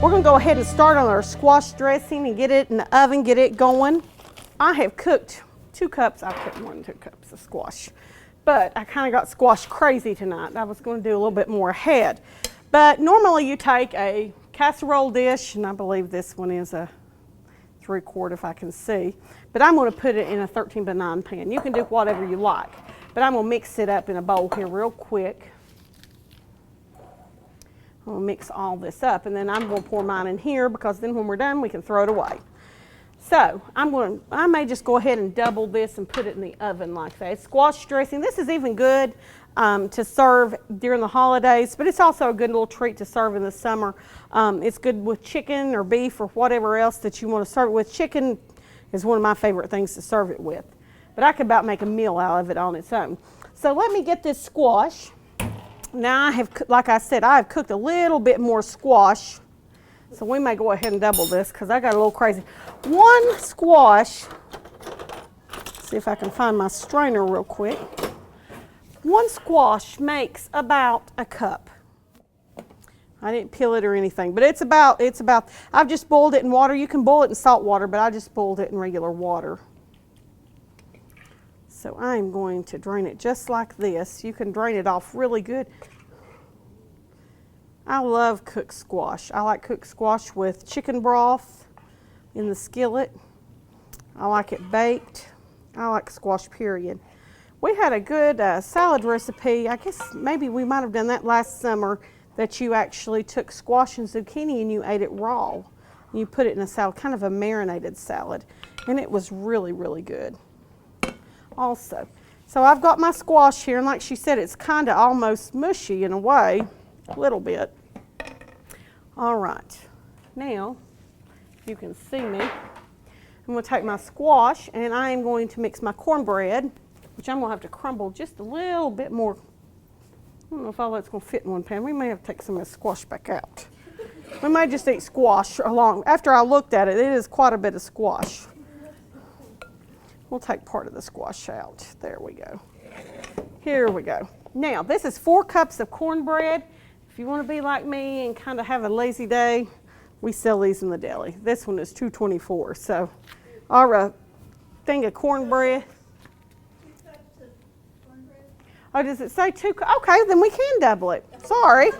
We're gonna go ahead and start on our squash dressing and get it in the oven, get it going. I have cooked 2 cups, I cooked more than 2 cups of squash, but I kind of got squash crazy tonight. I was gonna do a little bit more ahead. But normally you take a casserole dish, and I believe this one is a 3/4 if I can see, but I'm gonna put it in a 13x9 pan. You can do whatever you like, but I'm gonna mix it up in a bowl here real quick. I'm gonna mix all this up, and then I'm gonna pour mine in here because then when we're done, we can throw it away. So I may just go ahead and double this and put it in the oven like that. Squash dressing, this is even good to serve during the holidays, but it's also a good little treat to serve in the summer. It's good with chicken or beef or whatever else that you want to serve it with. Chicken is one of my favorite things to serve it with, but I could about make a meal out of it on its own. So let me get this squash. Now I have, like I said, I have cooked a little bit more squash, so we may go ahead and double this because I got a little crazy. 1 squash, see if I can find my strainer real quick. 1 squash makes about a cup. I didn't peel it or anything, but it's about, I've just boiled it in water. You can boil it in salt water, but I just boiled it in regular water. So I'm going to drain it just like this. You can drain it off really good. I love cooked squash. I like cooked squash with chicken broth in the skillet. I like it baked. I like squash, period. We had a good salad recipe. I guess maybe we might have done that last summer, that you actually took squash and zucchini and you ate it raw. You put it in a salad, kind of a marinated salad, and it was really, really good. Also, so I've got my squash here, and like she said, it's kind of almost mushy in a way, a little bit. All right, now you can see me. I'm going to take my squash and I am going to mix my cornbread, which I'm going to have to crumble just a little bit more. I don't know if all that's going to fit in one pan. We may have to take some of the squash back out. We may just eat squash along. After I looked at it, it is quite a bit of squash. We'll take part of the squash out. There we go. Here we go. Now, this is 4 cups of cornbread. If you want to be like me and kind of have a lazy day, we sell these in the deli. This one is $2.24. So, our thing of cornbread. Oh, does it say 2? Okay, then we can double it. Sorry.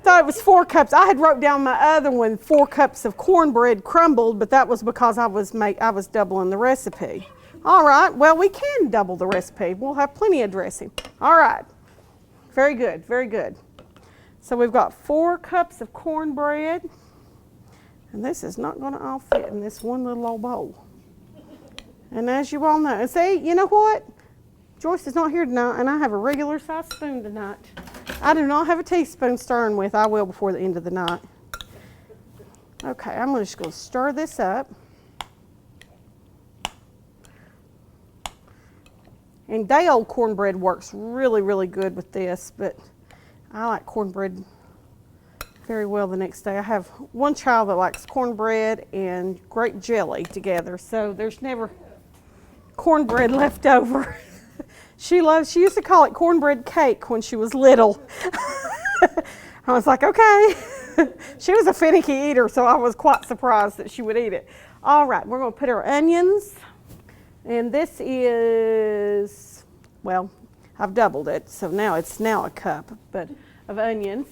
Thought it was 4 cups. I had wrote down my other one, 4 cups of cornbread crumbled, but that was because I was doubling the recipe. All right, well, we can double the recipe. We'll have plenty of dressing. All right, very good, very good. So we've got 4 cups of cornbread, and this is not going to all fit in this one little old bowl. And as you all know, see, you know what? Joyce is not here tonight, and I have a regular size spoon tonight. I do not have a teaspoon stirring with. I will before the end of the night. Okay, I'm just going to stir this up. And day-old cornbread works really, really good with this, but I like cornbread very well the next day. I have one child that likes cornbread and grape jelly together, so there's never cornbread left over. She used to call it cornbread cake when she was little. I was like, okay. She was a finicky eater, so I was quite surprised that she would eat it. All right, we're going to put our onions. And this is, well, I've doubled it, so now it's a cup of onions.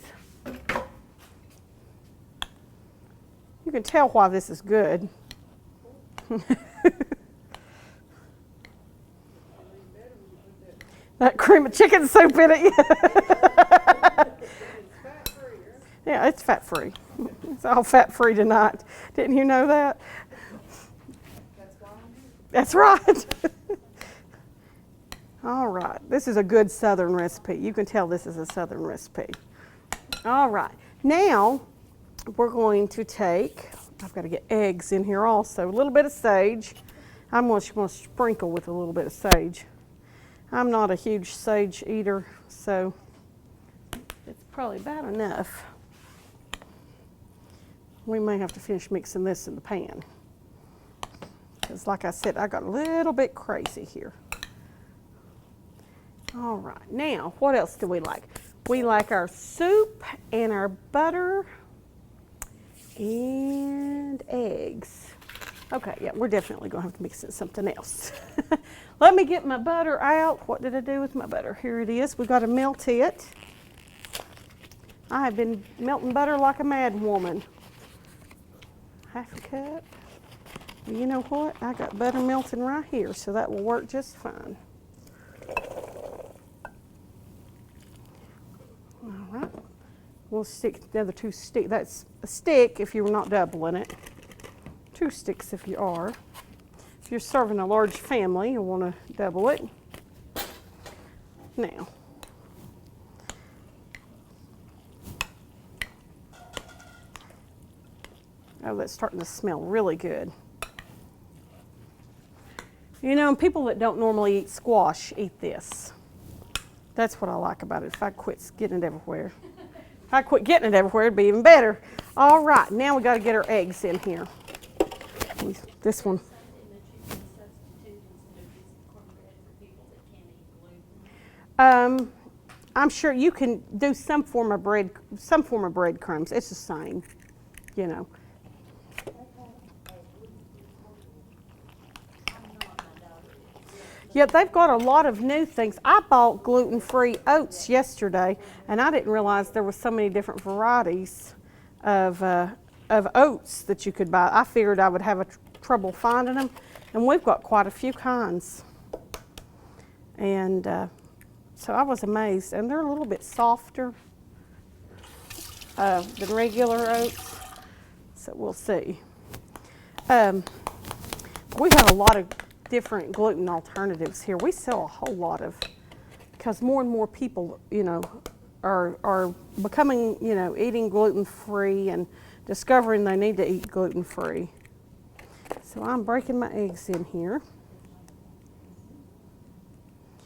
You can tell why this is good. That cream of chicken soup in it. Yeah, it's fat-free. It's all fat-free tonight. Didn't you know that? That's right. All right. This is a good Southern recipe. You can tell this is a Southern recipe. All right. Now, we're going to take, I've got to get eggs in here also, a little bit of sage. I'm going to sprinkle with a little bit of sage. I'm not a huge sage eater, so it's probably about enough. We may have to finish mixing this in the pan. Because like I said, I got a little bit crazy here. All right, now what else do we like? We like our soup and our butter and eggs. Okay, yeah, we're definitely gonna have to mix it something else. Let me get my butter out. What did I do with my butter? Here it is. We gotta melt it. I have been melting butter like a mad woman. Half a cup. Well, you know what? I got butter melting right here, so that will work just fine. All right. We'll stick the other 2 sticks. That's a stick if you're not doubling it. 2 sticks if you are. If you're serving a large family, you'll want to double it. Now, oh, that's starting to smell really good. You know, people that don't normally eat squash eat this. That's what I like about it. If I quit getting it everywhere. If I quit getting it everywhere, it'd be even better. All right, now we got to get our eggs in here. This one. I'm sure you can do some form of breadcrumbs. It's the same, you know. Yeah, they've got a lot of new things. I bought gluten-free oats yesterday, and I didn't realize there were so many different varieties of oats that you could buy. I figured I would have trouble finding them, and we've got quite a few kinds. And so I was amazed, and they're a little bit softer than regular oats, so we'll see. We have a lot of different gluten alternatives here. We sell a whole lot of, because more and more people, you know, are becoming, you know, eating gluten-free and discovering they need to eat gluten-free. So I'm breaking my eggs in here.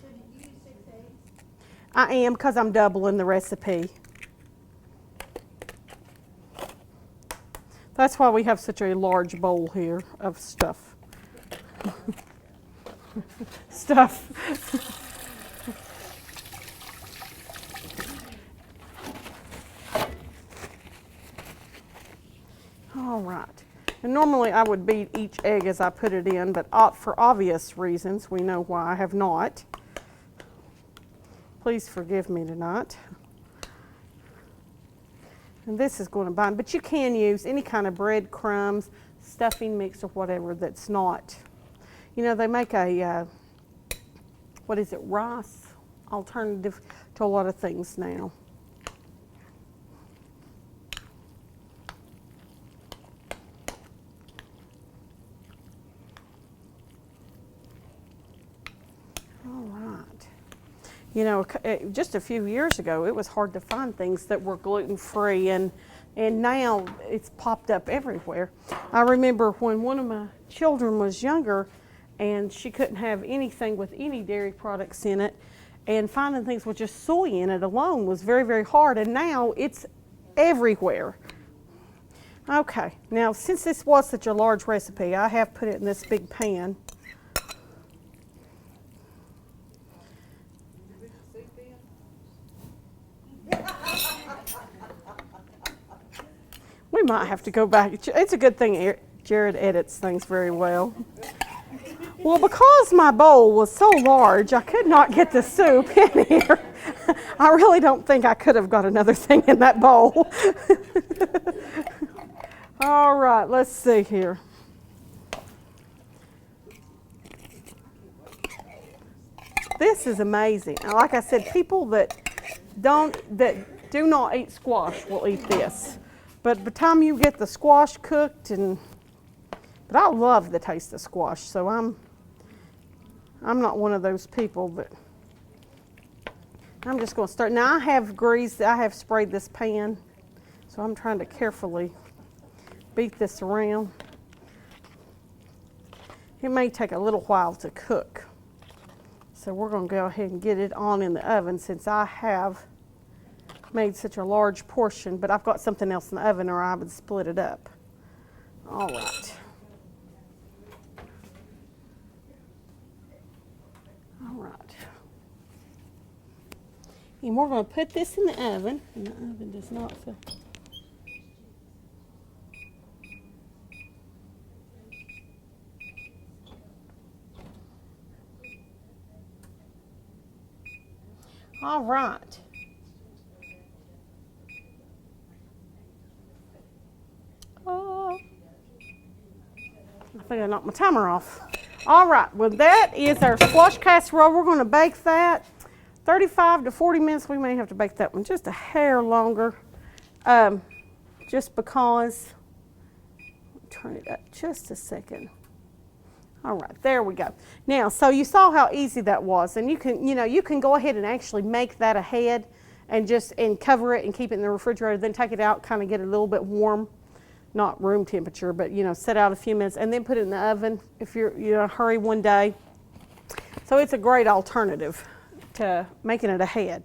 Should you use 6 eggs? I am, because I'm doubling the recipe. That's why we have such a large bowl here of stuff. Stuff. All right. And normally I would beat each egg as I put it in, but for obvious reasons, we know why I have not. Please forgive me tonight. And this is going to bind, but you can use any kind of breadcrumbs, stuffing mix, or whatever that's not. You know, they make a, what is it, rice alternative to a lot of things now. All right. You know, just a few years ago, it was hard to find things that were gluten-free, and now it's popped up everywhere. I remember when one of my children was younger, and she couldn't have anything with any dairy products in it, and finding things with just soy in it alone was very, very hard, and now it's everywhere. Okay, now since this was such a large recipe, I have put it in this big pan. We might have to go back. It's a good thing Jared edits things very well. Well, because my bowl was so large, I could not get the soup in here. I really don't think I could have got another thing in that bowl. All right, let's see here. This is amazing. And like I said, people that do not eat squash will eat this. But by the time you get the squash cooked, but I love the taste of squash, so I'm not one of those people, but I'm just going to start. Now I have sprayed this pan, so I'm trying to carefully beat this around. It may take a little while to cook, so we're going to go ahead and get it on in the oven since I have made such a large portion, but I've got something else in the oven or I would split it up. All right. All right. And we're going to put this in the oven. And the oven does not feel. All right. Oh, I think I knocked my timer off. All right, well that is our squash casserole. We're going to bake that 35 to 40 minutes. We may have to bake that one just a hair longer, just because. Turn it up just a second. All right, there we go. Now, so you saw how easy that was, and you can go ahead and actually make that ahead and cover it and keep it in the refrigerator, then take it out, kind of get it a little bit warm, not room temperature, but set out a few minutes, and then put it in the oven if you're in a hurry one day. So it's a great alternative to making it ahead.